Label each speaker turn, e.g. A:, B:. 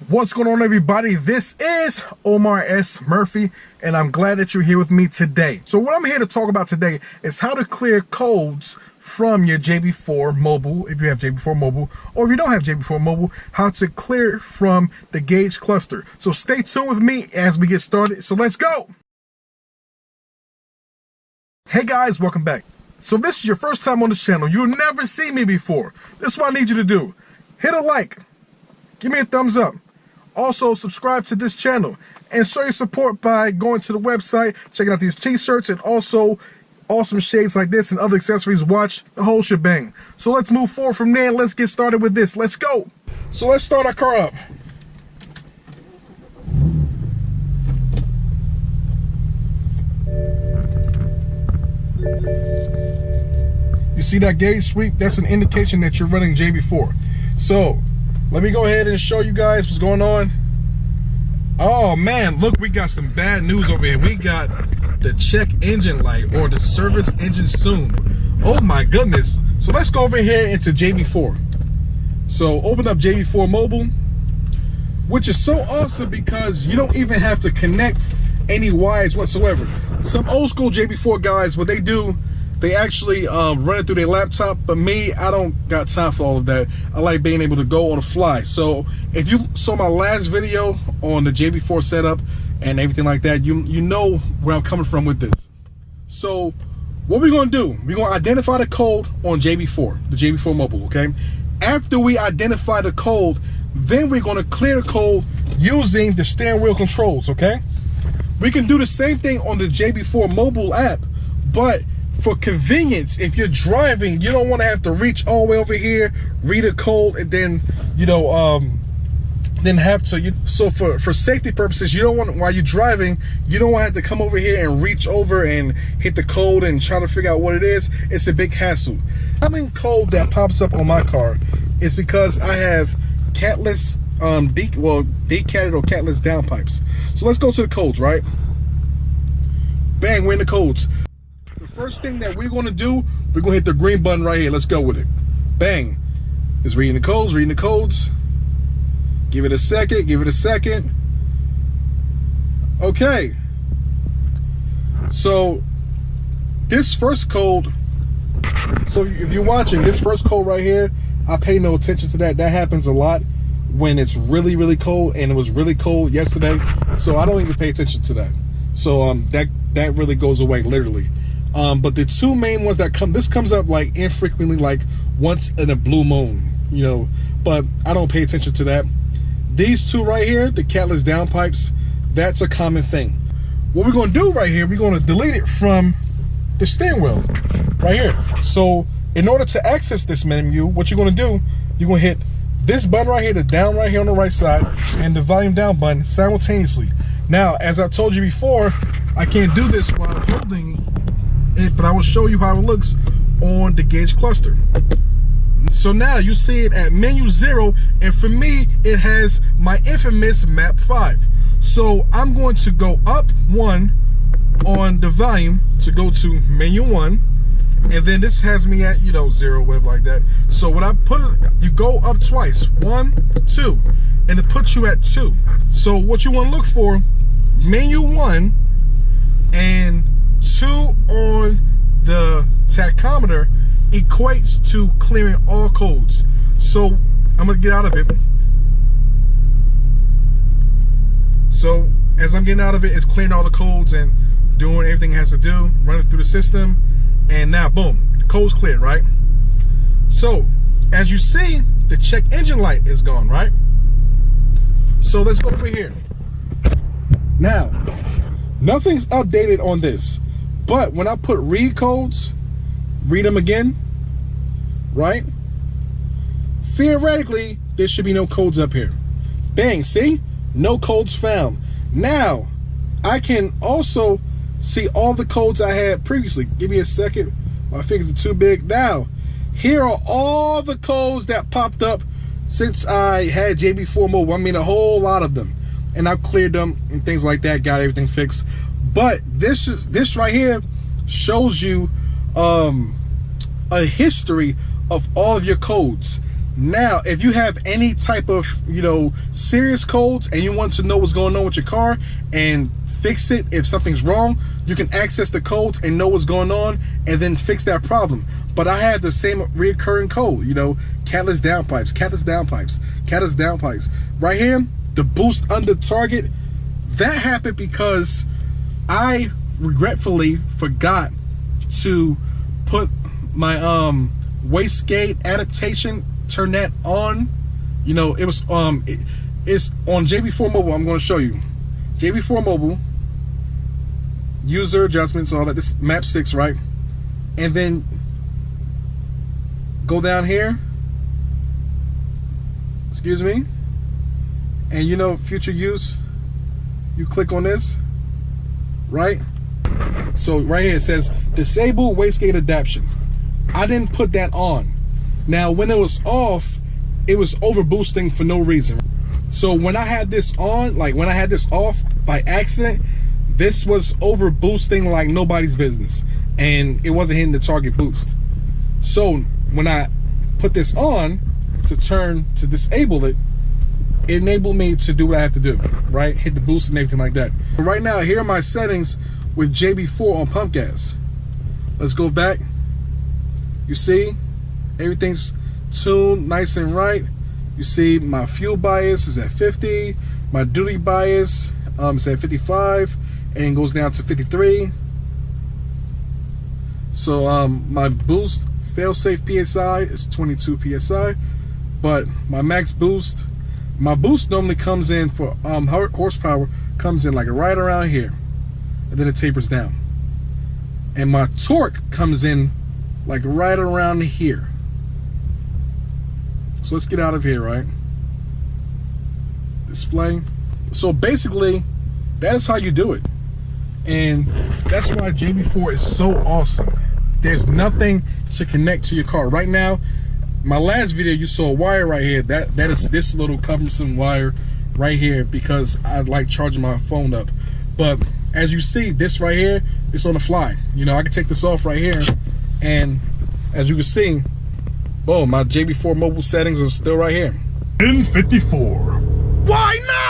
A: What's going on, everybody? This is Omar S. Murphy, and I'm glad that you're here with me today. So what I'm here to talk about today is how to clear codes from your JB4 mobile, if you have JB4 mobile, or if you don't have JB4 mobile, how to clear it from the gauge cluster. So stay tuned with me as we get started. So let's go. Hey guys, welcome back. So if this is your first time on this channel, you've never seen me before. This is what I need you to do. Hit a like, give me a thumbs up. Also, subscribe to this channel and show your support by going to the website, checking out these t-shirts, and also awesome shades like this and other accessories. Watch the whole shebang. So let's move forward from there and let's get started with this. Let's go. So let's start our car up. You see that gauge sweep? That's an indication that you're running JB4. So let me go ahead and show you guys what's going on. Oh man, look, we got some bad news over here. We got the check engine light, or the service engine soon. Oh my goodness. So let's go over here into JB4. So open up JB4 mobile, which is so awesome because you don't even have to connect any wires whatsoever. Some old school JB4 guys, what they do, they actually run it through their laptop, but me, I don't got time for all of that. I like being able to go on the fly. So if you saw my last video on the JB4 setup and everything like that, you know where I'm coming from with this. So what we're gonna do, we're gonna identify the code on JB4, the JB4 mobile, okay? After we identify the code, then we're gonna clear the code using the steering wheel controls, okay? We can do the same thing on the JB4 mobile app, but for convenience, if you're driving, you don't want to have to reach all the way over here, read a code, and then, you know, then have to, so for safety purposes, you don't want, while you're driving, you don't want to have to come over here and reach over and hit the code and try to figure out what it is. It's a big hassle. Common code that pops up on my car is because I have catless, decatted or catless downpipes. So let's go to the codes, right? Bang, we're in the codes. First thing that we're going to do, we're going to hit the green button right here. Let's go with it. Bang. It's reading the codes, reading the codes. Give it a second, give it a second. Okay. So this first code, so if you're watching, this first code right here, I pay no attention to that. That happens a lot when it's really, really cold, and it was really cold yesterday. So I don't even pay attention to that. So that really goes away, literally. But the two main ones that this comes up like infrequently, like once in a blue moon, you know, but I don't pay attention to that. These two right here, the catless downpipes, that's a common thing. What we're going to do right here, we're going to delete it from the steering wheel right here. So in order to access this menu, what you're going to do, you're going to hit this button right here, the down right here on the right side, and the volume down button simultaneously. Now, as I told you before, I can't do this while holding it, but I will show you how it looks on the gauge cluster. So now you see it at menu 0, and for me it has my infamous map 5. So I'm going to go up 1 on the volume to go to menu 1, and then this has me at, you know, 0, whatever like that. So when I put it, you go up twice, 1, 2, and it puts you at 2. So what you want to look for, menu 1 and 2 on the tachometer equates to clearing all codes. So I'm gonna get out of it. So as I'm getting out of it, it's clearing all the codes and doing everything it has to do, running through the system, and now boom, the code's cleared, right? So as you see, the check engine light is gone, right? So let's go over here. Now, nothing's updated on this. But when I put read codes, read them again, right? Theoretically, there should be no codes up here. Bang, see? No codes found. Now, I can also see all the codes I had previously. Give me a second. My fingers are too big. Now, here are all the codes that popped up since I had JB4 mobile. I mean, a whole lot of them. And I've cleared them and things like that, got everything fixed. But this right here shows you a history of all of your codes. Now, if you have any type of, you know, serious codes and you want to know what's going on with your car and fix it if something's wrong, you can access the codes and know what's going on and then fix that problem. But I have the same reoccurring code, you know, catalyst downpipes, catalyst downpipes, catalyst downpipes. Right here, the boost under target, that happened because I regretfully forgot to put my wastegate adaptation, turn that on. You know, it was it's on JB4 mobile. I'm going to show you JB4 mobile, user adjustments, all that. This map 6, right? And then go down here, excuse me, and you know, future use, you click on this, right? So right here it says disable wastegate adaptation. I didn't put that on. Now when it was off, it was over boosting for no reason. So when I had this on, like when I had this off by accident, this was over boosting like nobody's business, and it wasn't hitting the target boost. So when I put this on to disable it, it enabled me to do what I have to do, right? Hit the boost and everything like that. Right now, here are my settings with JB4 on pump gas. Let's go back. You see, everything's tuned nice and right. You see my fuel bias is at 50, my duty bias is at 55, and goes down to 53. So my boost fail-safe PSI is 22 PSI, but my max boost, my boost normally comes in for horsepower, comes in like right around here, and then it tapers down. And my torque comes in like right around here. So let's get out of here, right? Display. So basically, that is how you do it. And that's why JB4 is so awesome. There's nothing to connect to your car. Right now, my last video, you saw a wire right here. That is this little cumbersome wire right here because I like charging my phone up. But as you see, this right here, it's on the fly. You know, I can take this off right here, and as you can see, oh, my JB4 mobile settings are still right here. N54. Why not?